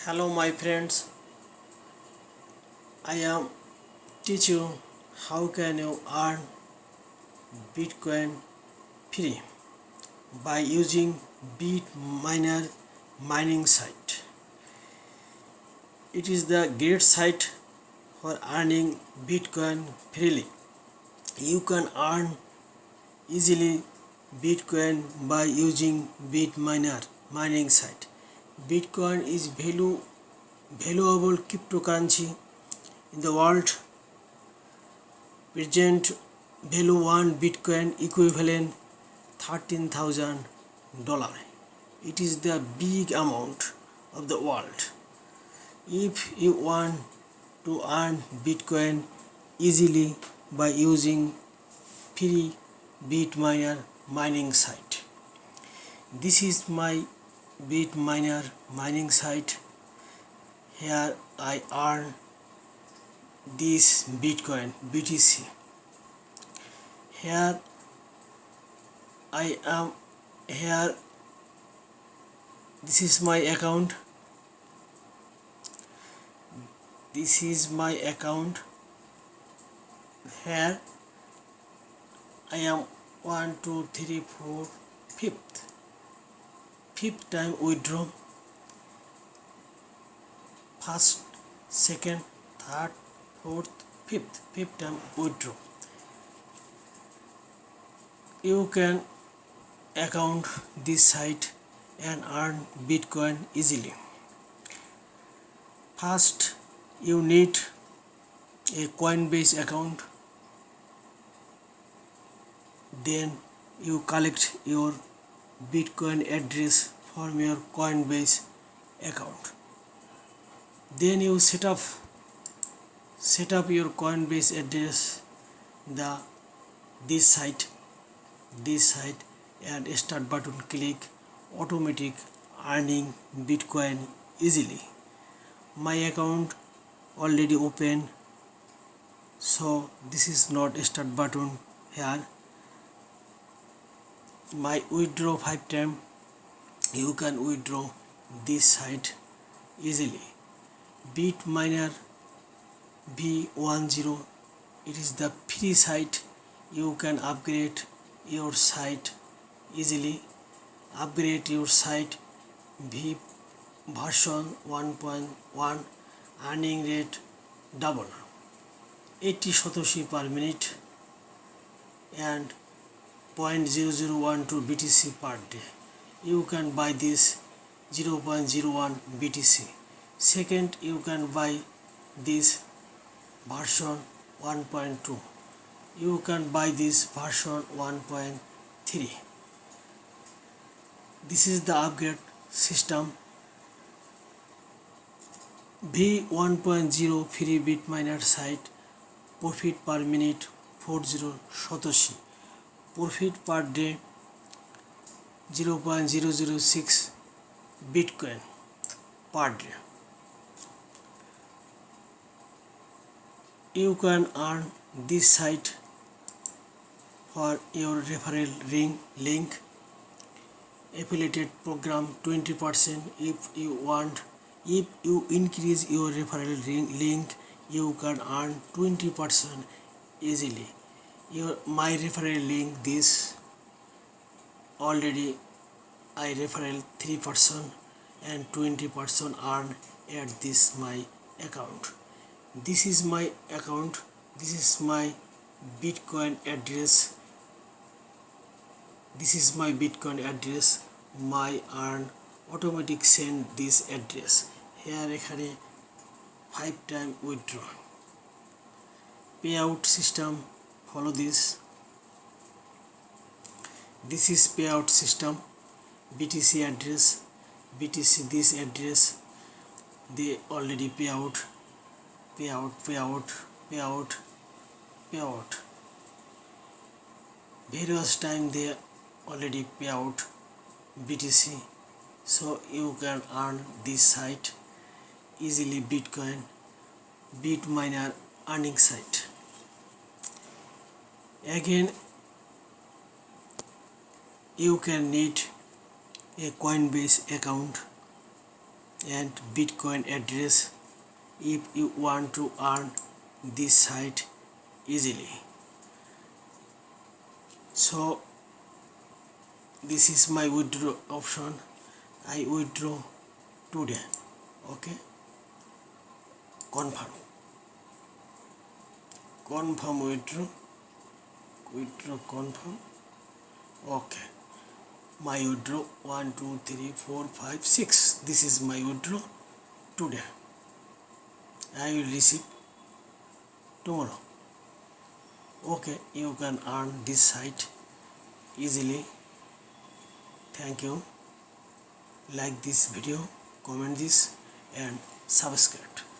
Hello my friends, I am teach you how can you earn Bitcoin free by using Bitminer mining site. It is the great site for earning Bitcoin freely. You can earn easily Bitcoin by using Bitminer mining site. Bitcoin is valuable cryptocurrency in the world. Present value one Bitcoin equivalent $13,000. It is the big amount of the world. If you want to earn Bitcoin easily by using free Bitminer mining site. This is my Bitminer mining site. Here I earn this Bitcoin BTC. Here this is my account. This is my account. Here I am 1, 2, 3, 4, fifth time withdraw. First, second, third, fourth, fifth time withdraw. You can account this site and earn Bitcoin easily. First, you need a Coinbase account. Then you collect your Bitcoin address from your Coinbase account. Then you set up your Coinbase address, this site and start button click. Automatic earning Bitcoin easily. My account already open, so this is not start button here. My withdraw 5 times. You can withdraw this site easily. Bitminer V10, it is the free site. You can upgrade your site easily. Upgrade your site V version 1.1, earning rate double, 80 Satoshi per minute and 0.0012 BTC per day. You can buy this 0.01 BTC. Second, you can buy this version 1.2. You can buy this version 1.3. This is the upgrade system. V1.0 free Bitminer site. Profit per minute 40 Satoshi. Profit per day 0.006 Bitcoin per day. You can earn this site for your referral link. Affiliated program 20%. If you want, if you increase your referral link, you can earn 20% easily. My referral link, this already I referral 3% and 20% earn at this my account. This is my account. This is my Bitcoin address. This is my Bitcoin address. My earn automatic send this address. Here এখানে 5 time withdraw. Payout system, follow this. This is payout system. BTC address, BTC this address, they already payout. Various time they already payout BTC, so you can earn this site easily. Bitminer earning site. Again, you can need a Coinbase account. and Bitcoin address if you want to earn this site easily. So this is my withdraw option. I withdraw today. Okay, confirm withdraw confirm. Okay, my withdraw 1 2 3 4 5 6. This is my withdraw today. I will receive tomorrow. Okay, you can earn this site easily. Thank you. Like this video, comment this and subscribe.